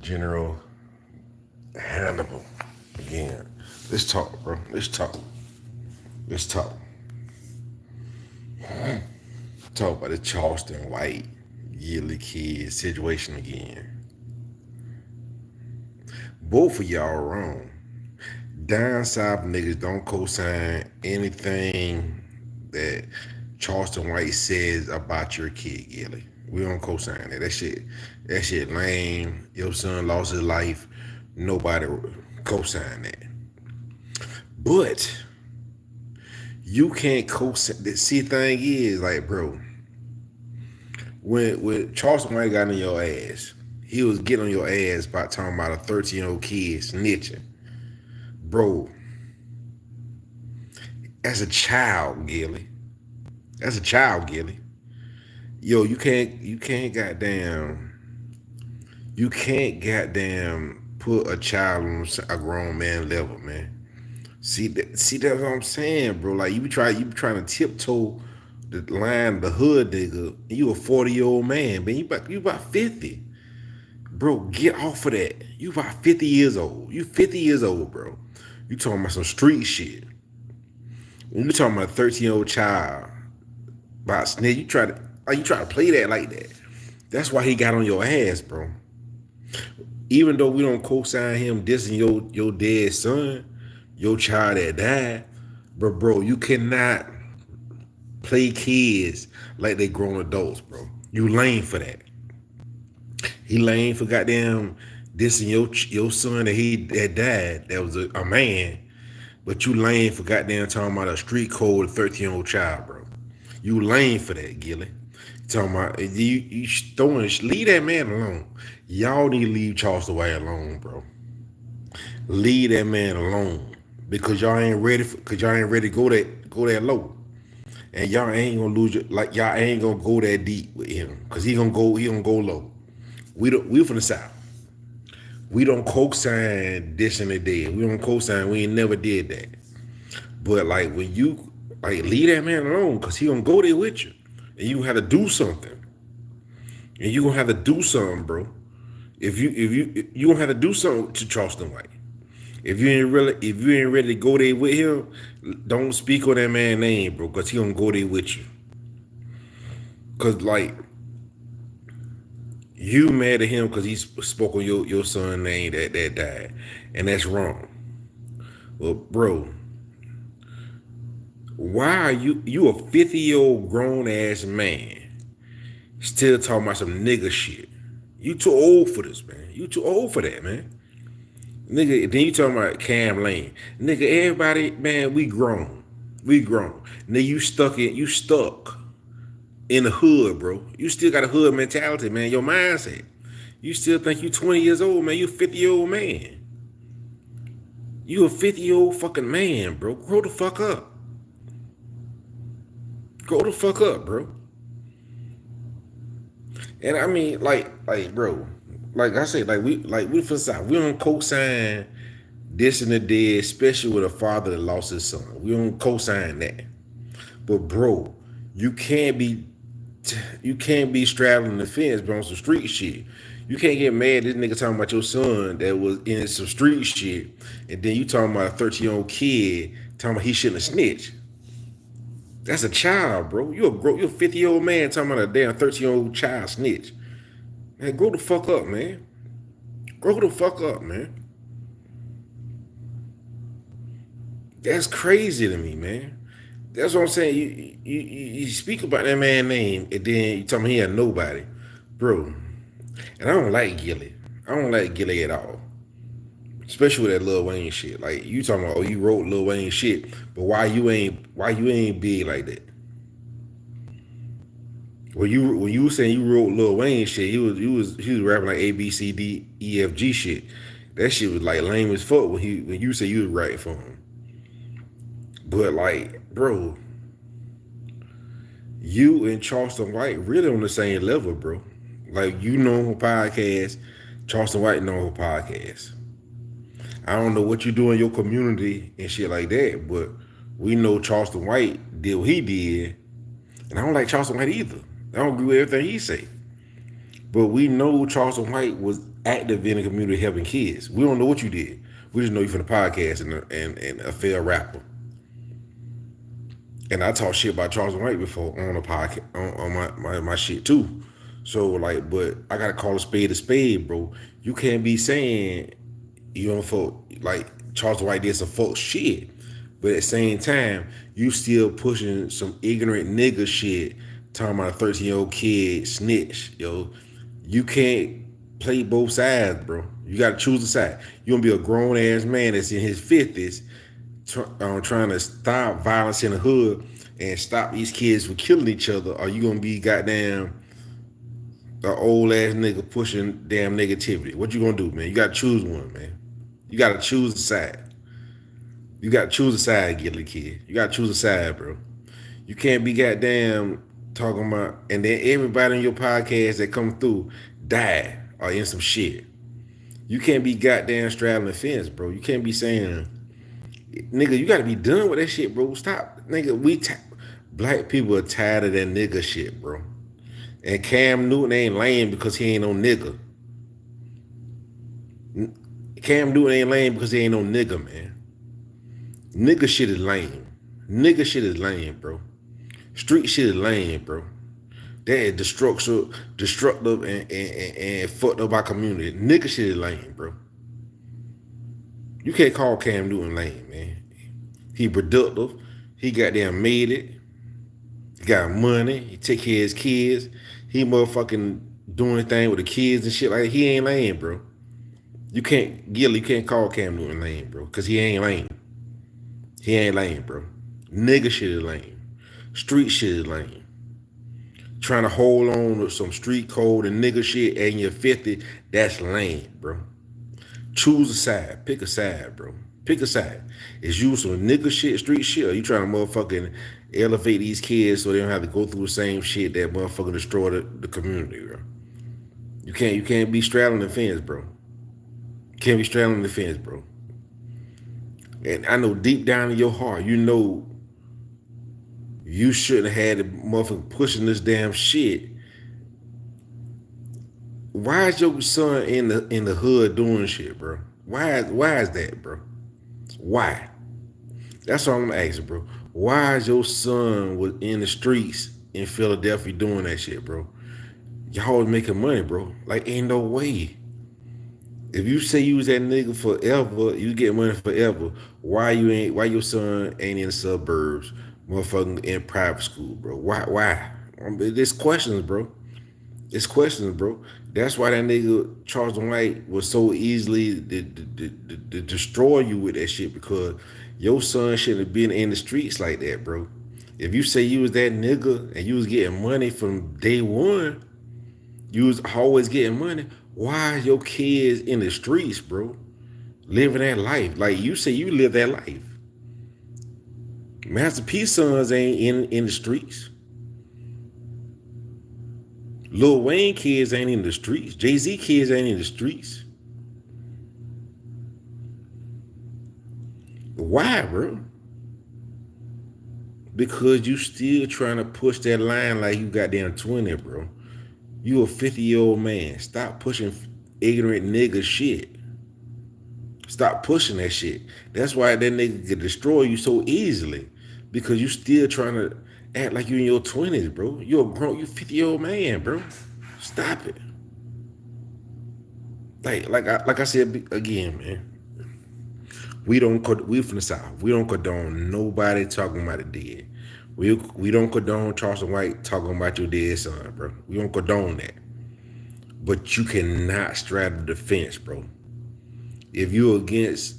General Hannibal again. Let's talk, bro. Let's talk. Let's talk. Talk about the Charleston White yearly kid situation again. Both of y'all wrong. Down south niggas don't co-sign anything that Charleston White says about your kid, Gillie. We don't co-sign that. That shit lame. Your son lost his life. Nobody co-sign that. But you can't co-sign. The see thing is, like, bro, when Charleston White got on your ass, he was getting on your ass by talking about a 13-year-old kid snitching. Bro, as a child, Gillie. As a child, Gillie. Yo, you can't goddamn put a child on a grown man level, man. See that's what I'm saying, bro. Like you be trying to tiptoe the line, the hood nigga. You a 40-year-old man, man. You about 50. Bro, get off of that. You about 50 years old. You 50 years old, bro. You talking about some street shit. When you talking about a 13-year-old child about snitch, you try to play that like that. That's why he got on your ass, bro. Even though we don't co-sign him dissing your dead son, your child that died, but bro, you cannot play kids like they grown adults, bro. You lame for that. He lame for goddamn dissing your son that died, that was a man, but you lame for goddamn talking about a street code 13-year-old child, bro. You lame for that, Gillie. Talking about you leave that man alone. Y'all need to leave Charleston White alone, bro. Leave that man alone because y'all ain't ready to go that low, and y'all ain't gonna y'all ain't gonna go that deep with him because he gonna go low. We from the South. We don't co-sign this and the dead. We don't co-sign. We ain't never did that. But like when you leave that man alone because he gonna go there with you. And you have to do something. And you gonna have to do something, bro. If you gonna have to do something to Charleston White. If you ain't ready to go there with him, don't speak on that man's name, bro, because he gonna go there with you. Cause like you mad at him because he spoke on your son's name that died. And that's wrong. Well, bro, why are you a 50-year-old grown ass man still talking about some nigga shit? You too old for this, man. You too old for that, man. Nigga, then you talking about Cam Lane. Nigga, everybody, man, we grown. We grown. Nigga, you stuck in the hood, bro. You still got a hood mentality, man. Your mindset. You still think you 20 years old, man. You a 50-year-old man. You a 50-year-old fucking man, bro. Grow the fuck up. Grow the fuck up, bro. And I mean, like, bro, like I said, we for South. We don't co-sign this and the dead, especially with a father that lost his son. We don't co-sign that. But bro, you can't be straddling the fence, bro, on some street shit. You can't get mad at this nigga talking about your son that was in some street shit, and then you talking about a 13-year-old kid talking about he shouldn't have snitched. That's a child, bro. You're a 50-year-old man talking about a damn 13-year-old child snitch. Man, grow the fuck up, man. Grow the fuck up, man. That's crazy to me, man. That's what I'm saying. You speak about that man's name and then you tell me he had nobody. Bro. And I don't like Gillie. I don't like Gillie at all. Especially with that Lil Wayne shit. Like you talking about, oh, you wrote Lil Wayne shit, but why you ain't big like that? When you were saying you wrote Lil Wayne shit, he was rapping like A B C D E F G shit. That shit was like lame as fuck when you said you was writing for him. But like, bro, you and Charleston White really on the same level, bro. Like you know her podcast, Charleston White know her podcast. I don't know what you do in your community and shit like that, but we know Charleston White did what he did, and I don't like Charleston White either. I don't agree with everything he say, but we know Charleston White was active in the community helping kids. We don't know what you did. We just know you from the podcast and a fair rapper. And I talked shit about Charleston White before on the podcast on my shit too. So like, but I gotta call a spade, bro. You can't be saying you don't fuck like Charleston White did some fuck shit, but at the same time, you still pushing some ignorant nigga shit, talking about a 13-year-old kid snitch, yo. You can't play both sides, bro. You gotta choose a side. You gonna be a grown ass man that's in his 50s trying to stop violence in the hood and stop these kids from killing each other, or you gonna be goddamn an old ass nigga pushing damn negativity? What you gonna do, man? You gotta choose one, man. You gotta choose a side. You gotta choose a side, Gillie kid. You gotta choose a side, bro. You can't be goddamn talking about, and then everybody on your podcast that come through die or in some shit. You can't be goddamn straddling the fence, bro. You can't be saying, nigga, you gotta be done with that shit, bro. Stop, nigga. Black people are tired of that nigga shit, bro. And Cam Newton ain't lame because he ain't no nigga. Cam Newton ain't lame because he ain't no nigga, man. Nigga shit is lame. Nigga shit is lame, bro. Street shit is lame, bro. That is destructive and fucked up our community. Nigga shit is lame, bro. You can't call Cam Newton lame, man. He productive. He goddamn made it. He got money. He take care of his kids. He motherfucking doing the thing with the kids and shit like that. He ain't lame, bro. You can't call Cam Newton lame, bro, because he ain't lame. He ain't lame, bro. Nigga shit is lame. Street shit is lame. Trying to hold on to some street code and nigga shit and you're 50, that's lame, bro. Choose a side. Pick a side, bro. Pick a side. Is you some nigga shit, street shit, or you trying to motherfucking elevate these kids so they don't have to go through the same shit that motherfucking destroy the community, bro? You can't be straddling the fence, bro. Can't be straddling the fence, bro. And I know deep down in your heart, you know you shouldn't have had the motherfucker pushing this damn shit. Why is your son in the hood doing shit, bro? Why is that, bro? Why? That's all I'm asking, bro. Why is your son was in the streets in Philadelphia doing that shit, bro? Y'all was making money, bro. Like, ain't no way. If you say you was that nigga forever, you get money forever. Why your son ain't in the suburbs, motherfucking in private school, bro? Why? There's questions, bro. It's questions, bro. That's why that nigga Charleston White was so easily to destroy you with that shit, because your son shouldn't have been in the streets like that, bro. If you say you was that nigga and you was getting money from day one, you was always getting money, why are your kids in the streets, bro? Living that life. Like you say you live that life. Master P sons ain't in the streets. Lil Wayne kids ain't in the streets. Jay-Z kids ain't in the streets. Why, bro? Because you still trying to push that line like you goddamn 20, bro. You a 50-year-old man. Stop pushing ignorant nigga shit. Stop pushing that shit. That's why that nigga could destroy you so easily. Because you still trying to act like you in your 20s, bro. You 50-year-old man, bro. Stop it. Like I said again, man. We from the South. We don't condone nobody talking about the dead. We don't condone Charleston White talking about your dead son, bro. We don't condone that. But you cannot straddle the fence, bro. If you're against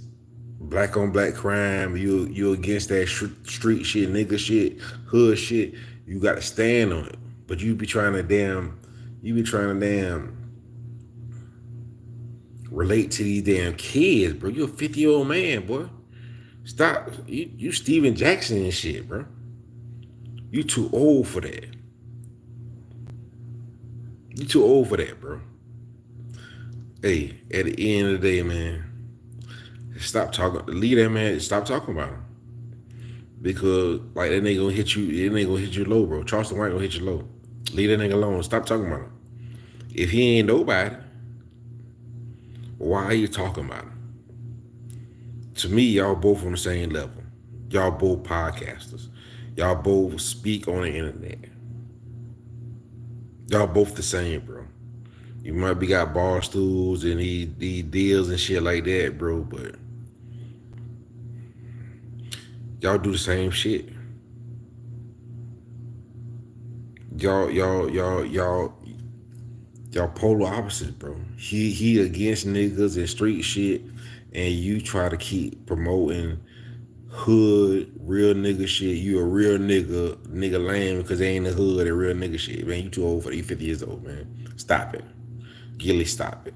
black on black crime, you're against that street shit, nigga shit, hood shit, you got to stand on it. But you be trying to damn relate to these damn kids, bro. You're a 50-year-old man, boy. Stop. You Steven Jackson and shit, bro. You too old for that. You too old for that, bro. Hey, at the end of the day, man, stop talking. Leave that man. Stop talking about him. Because like that nigga gonna hit you. That nigga gonna hit you low, bro. Charleston White gonna hit you low. Leave that nigga alone. Stop talking about him. If he ain't nobody, Why are you talking about him? To me, y'all both on the same level. Y'all both podcasters. Y'all both speak on the internet. Y'all both the same, bro. You might be got bar stools and these deals and shit like that, bro, but y'all do the same shit. Y'all polar opposites, bro. He against niggas and street shit, and you try to keep promoting hood real nigga shit. You a real nigga lame because they ain't the hood and real nigga shit, man. You too old for that. You 50 years old, man. Stop it, Gilly. Stop it.